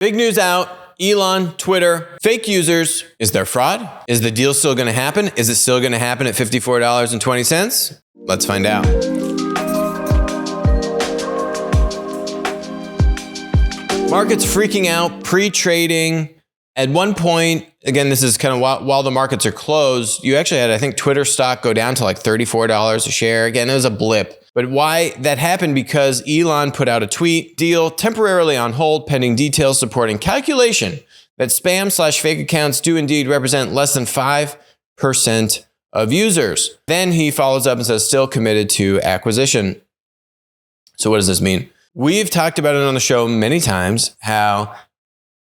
Big news out. Elon, Twitter, fake users. Is there fraud? Is the deal still going to happen? Is it still going to happen at $54.20? Let's find out. Markets freaking out, pre-trading. At one point, again, this is kind of while the markets are closed, you actually had, I think, Twitter stock go down to like $34 a share. Again, it was a blip. But why that happened? Because Elon put out a tweet, deal temporarily on hold pending details supporting calculation that spam/fake accounts do indeed represent less than 5% of users. Then he follows up and says, still committed to acquisition. So what does this mean? We've talked about it on the show many times, how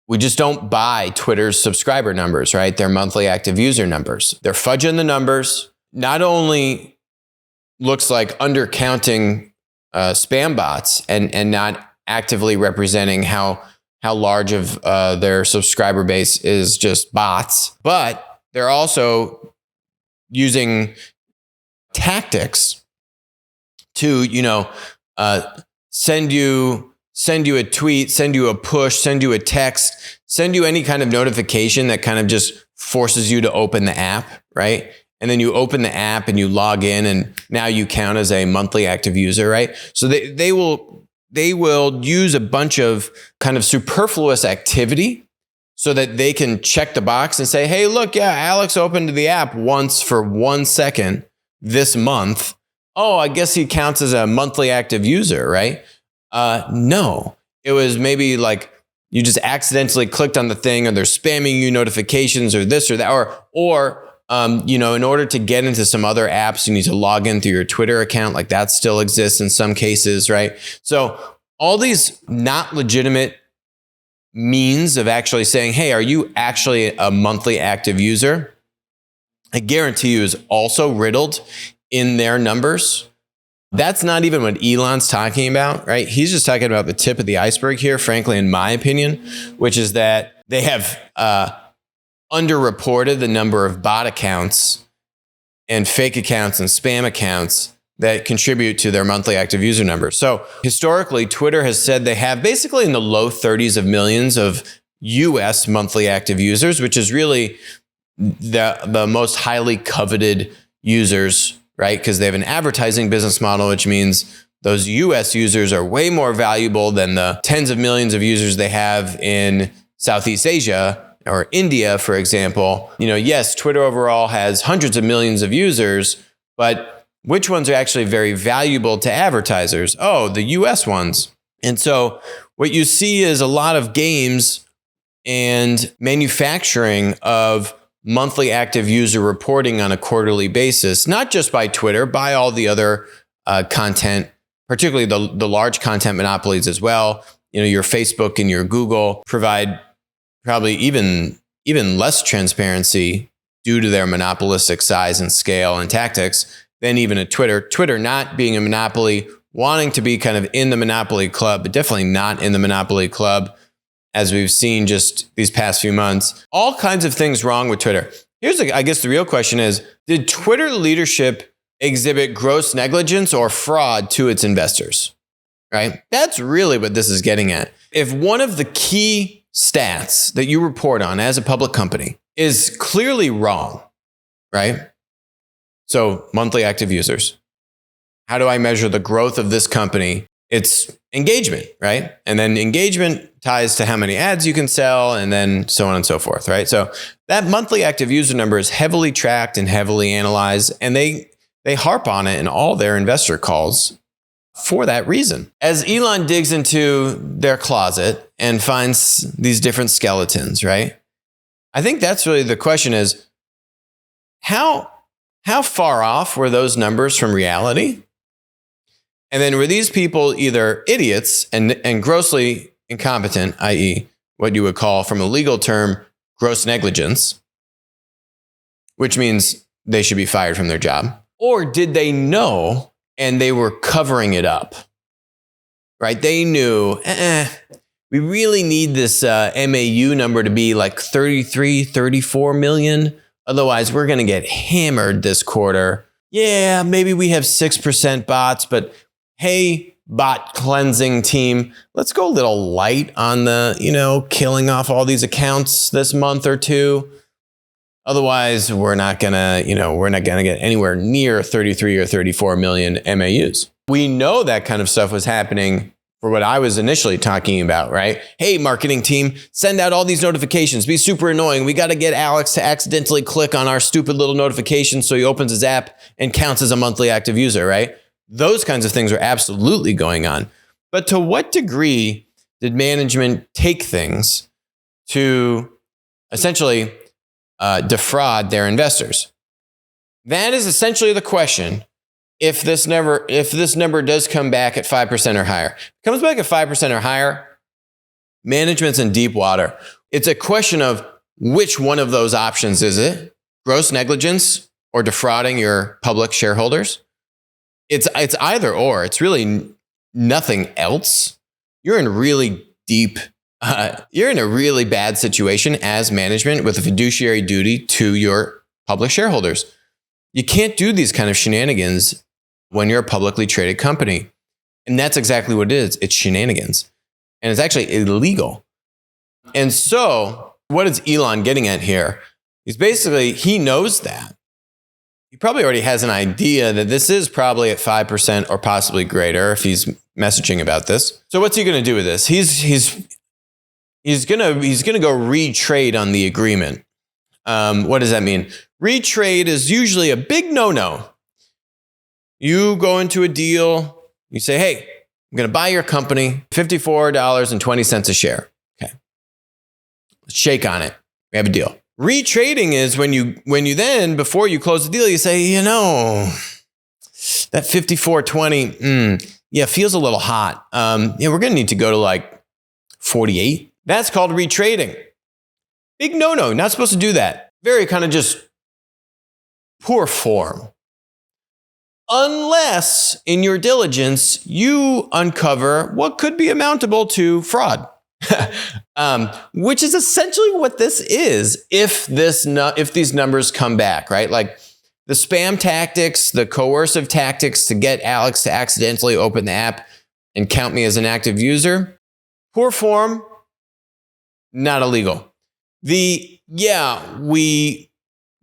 we just don't buy Twitter's subscriber numbers, right? Their monthly active user numbers. They're fudging the numbers. Not only looks like undercounting spam bots and not actively representing how large of their subscriber base is just bots, but they're also using tactics to, send you a tweet, send you a push, send you a text, send you any kind of notification that kind of just forces you to open the app, right? And then you open the app and you log in, and now you count as a monthly active user, right? So they will use a bunch of kind of superfluous activity so that they can check the box and say, hey, look, yeah, Alex opened the app once for 1 second this month. Oh, I guess he counts as a monthly active user, right? No, it was maybe like you just accidentally clicked on the thing, or they're spamming you notifications or this or that, or in order to get into some other apps, you need to log in through your Twitter account. Like that still exists in some cases, right? So all these not legitimate means of actually saying, hey, are you actually a monthly active user? I guarantee you is also riddled in their numbers. That's not even what Elon's talking about, right? He's just talking about the tip of the iceberg here, frankly, in my opinion, which is that they have underreported the number of bot accounts and fake accounts and spam accounts that contribute to their monthly active user numbers. So historically, Twitter has said they have basically in the low 30s of millions of US monthly active users, which is really the most highly coveted users, right? Because they have an advertising business model, which means those US users are way more valuable than the tens of millions of users they have in Southeast Asia or India, for example. Yes, Twitter overall has hundreds of millions of users, but which ones are actually very valuable to advertisers? Oh, the US ones. And so what you see is a lot of games and manufacturing of monthly active user reporting on a quarterly basis, not just by Twitter, by all the other content, particularly the large content monopolies as well. Your Facebook and your Google provide probably even less transparency due to their monopolistic size and scale and tactics than even a Twitter. Twitter not being a monopoly, wanting to be kind of in the monopoly club, but definitely not in the monopoly club, as we've seen just these past few months. All kinds of things wrong with Twitter. I guess the real question is, did Twitter leadership exhibit gross negligence or fraud to its investors? Right? That's really what this is getting at. If one of the key stats that you report on as a public company is clearly wrong, right? So monthly active users. How do I measure the growth of this company? It's engagement, right? And then engagement ties to how many ads you can sell, and then so on and so forth, right? So that monthly active user number is heavily tracked and heavily analyzed, and they harp on it in all their investor calls for that reason. As Elon digs into their closet and finds these different skeletons, right? I think that's really the question is, how far off were those numbers from reality? And then were these people either idiots and grossly incompetent, i.e. what you would call from a legal term, gross negligence, which means they should be fired from their job? Or did they know and they were covering it up, right? They knew, we really need this MAU number to be like 33, 34 million. Otherwise, we're going to get hammered this quarter. Yeah, maybe we have 6% bots, but hey, bot cleansing team, let's go a little light on the, killing off all these accounts this month or two. Otherwise, we're not gonna get anywhere near 33 or 34 million MAUs. We know that kind of stuff was happening for what I was initially talking about, right? Hey, marketing team, send out all these notifications. Be super annoying. We got to get Alex to accidentally click on our stupid little notification so he opens his app and counts as a monthly active user, right? Those kinds of things are absolutely going on. But to what degree did management take things to essentially defraud their investors? That is essentially the question. If this number does come back at 5% or higher, comes back at 5% or higher, management's in deep water. It's a question of which one of those options is it? Gross negligence or defrauding your public shareholders? It's either or. It's really nothing else. You're in really deep. You're in a really bad situation as management with a fiduciary duty to your public shareholders. You can't do these kind of shenanigans when you're a publicly traded company. And that's exactly what it is. It's shenanigans. And it's actually illegal. And so what is Elon getting at here? He knows that. He probably already has an idea that this is probably at 5% or possibly greater if he's messaging about this. So what's he going to do with this? He's going to go retrade on the agreement. What does that mean? Retrade is usually a big no-no. You go into a deal, you say, hey, I'm going to buy your company, $54.20 a share. Okay. Let's shake on it. We have a deal. Retrading is when you then, before you close the deal, you say, that 54.20, feels a little hot. We're going to need to go to like 48. That's called retrading. Big no-no. Not supposed to do that. Very kind of just poor form. Unless in your diligence, you uncover what could be amountable to fraud, which is essentially what this is if these numbers come back, right? Like the spam tactics, the coercive tactics to get Alex to accidentally open the app and count me as an active user. Poor form, not illegal. We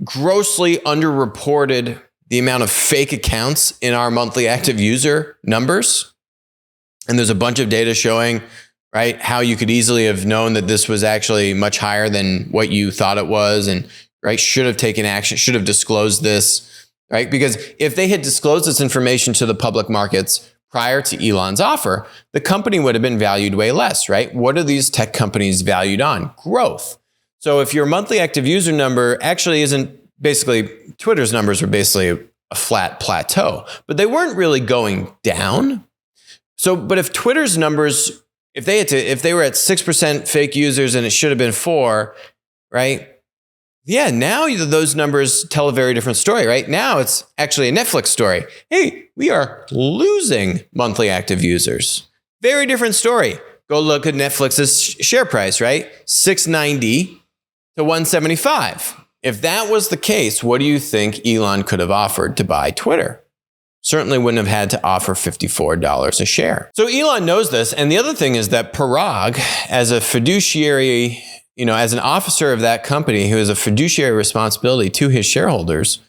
grossly underreported the amount of fake accounts in our monthly active user numbers. And there's a bunch of data showing, right, how you could easily have known that this was actually much higher than what you thought it was and, right, should have taken action, should have disclosed this, right? Because if they had disclosed this information to the public markets prior to Elon's offer, the company would have been valued way less, right? What are these tech companies valued on? Growth. So if your monthly active user number actually isn't basically, Twitter's numbers were basically a flat plateau, but they weren't really going down. So, but if Twitter's numbers, if they were at 6% fake users and it should have been 4, right? Yeah, now those numbers tell a very different story, right? Now it's actually a Netflix story. Hey, we are losing monthly active users. Very different story. Go look at Netflix's share price, right? $6.90 to $175. If that was the case, what do you think Elon could have offered to buy Twitter? Certainly wouldn't have had to offer $54 a share. So Elon knows this. And the other thing is that Parag, as a fiduciary, as an officer of that company who has a fiduciary responsibility to his shareholders,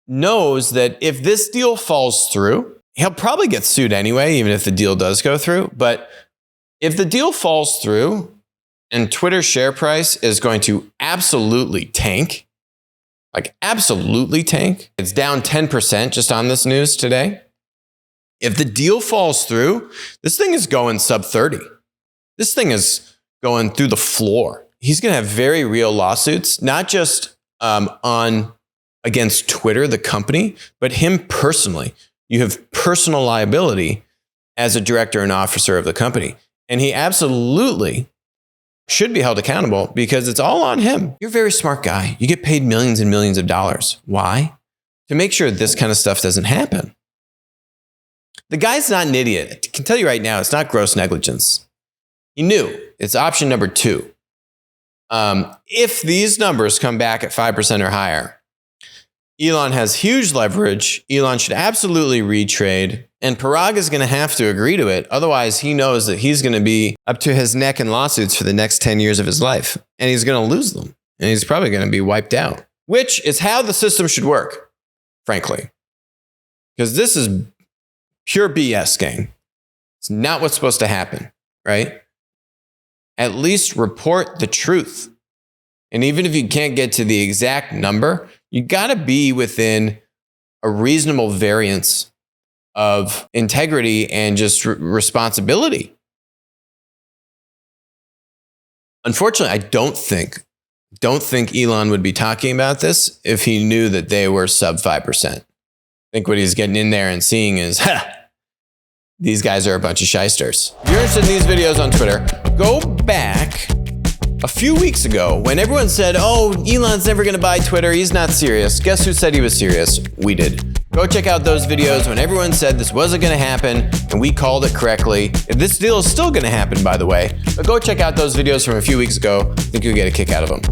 knows that if this deal falls through, he'll probably get sued anyway, even if the deal does go through. But if the deal falls through, and Twitter's share price is going to absolutely tank, like absolutely tank. It's down 10% just on this news today. If the deal falls through, this thing is going sub 30. This thing is going through the floor. He's going to have very real lawsuits, not just against Twitter, the company, but him personally. You have personal liability as a director and officer of the company. And he absolutely should be held accountable because it's all on him. You're a very smart guy. You get paid millions and millions of dollars. Why? To make sure this kind of stuff doesn't happen. The guy's not an idiot. I can tell you right now, it's not gross negligence. He knew. It's option number 2. If these numbers come back at 5% or higher, Elon has huge leverage. Elon should absolutely retrade. And Parag is going to have to agree to it. Otherwise, he knows that he's going to be up to his neck in lawsuits for the next 10 years of his life. And he's going to lose them. And he's probably going to be wiped out. Which is how the system should work, frankly. Because this is pure BS, gang. It's not what's supposed to happen, right? At least report the truth. And even if you can't get to the exact number, you got to be within a reasonable variance of integrity and just responsibility. Unfortunately, I don't think Elon would be talking about this if he knew that they were sub 5%. I think what he's getting in there and seeing is, these guys are a bunch of shysters. If you're interested in these videos on Twitter, go back a few weeks ago when everyone said, oh, Elon's never going to buy Twitter. He's not serious. Guess who said he was serious? We did. Go check out those videos when everyone said this wasn't going to happen and we called it correctly. This deal is still going to happen, by the way. But go check out those videos from a few weeks ago. I think you'll get a kick out of them.